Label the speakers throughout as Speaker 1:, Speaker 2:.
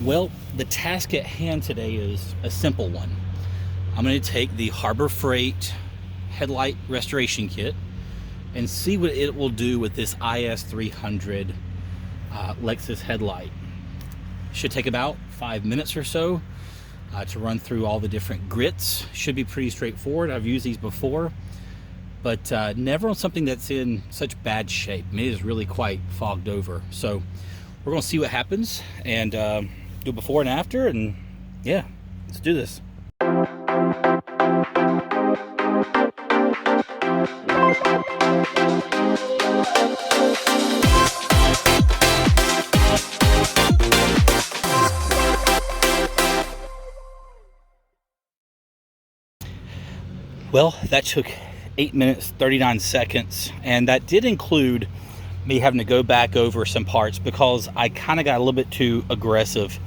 Speaker 1: Well, the task at hand today is a simple one. I'm going to take the Harbor Freight headlight restoration kit and see what it will do with this IS300 Lexus headlight. Should take about 5 minutes or so to run through all the different grits. Should be pretty straightforward. I've used these before, but never on something that's in such bad shape. I mean, it is really quite fogged over. So we're going to see what happens and do before and after, and yeah, let's do this. Well, that took 8 minutes 39 seconds, and that did include me having to go back over some parts because I kind of got a little bit too aggressive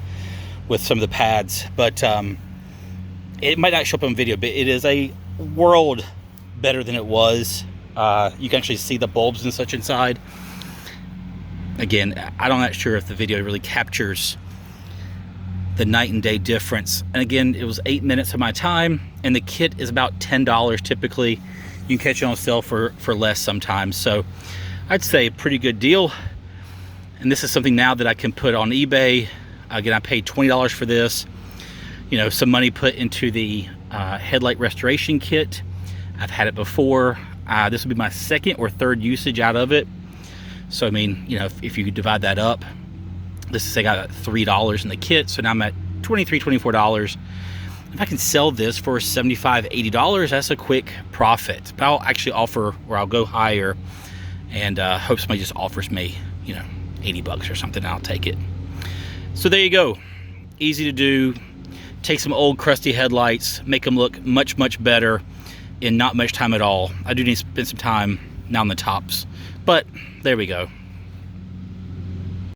Speaker 1: with some of the pads. But it might not show up on video, but it is a world better than it was. You can actually see the bulbs and such inside. Again, I'm not sure if the video really captures the night and day difference. And again, it was 8 minutes of my time, and the kit is about $10 typically. You can catch it on sale for less sometimes. So I'd say a pretty good deal. And this is something now that I can put on eBay. Again, I paid $20 for this. You know, some money put into the headlight restoration kit. I've had it before. This will be my second or third usage out of it. So I mean, you know, if you divide that up, this is, I got $3 in the kit, so now I'm at $23, $24. If I can sell this for $75, $80, that's a quick profit. But I'll actually offer, or I'll go higher, and hope somebody just offers me, you know, 80 bucks or something, and I'll take it. So there you go. Easy to do. Take some old crusty headlights, make them look much, much better in not much time at all. I do need to spend some time now on the tops, but there we go.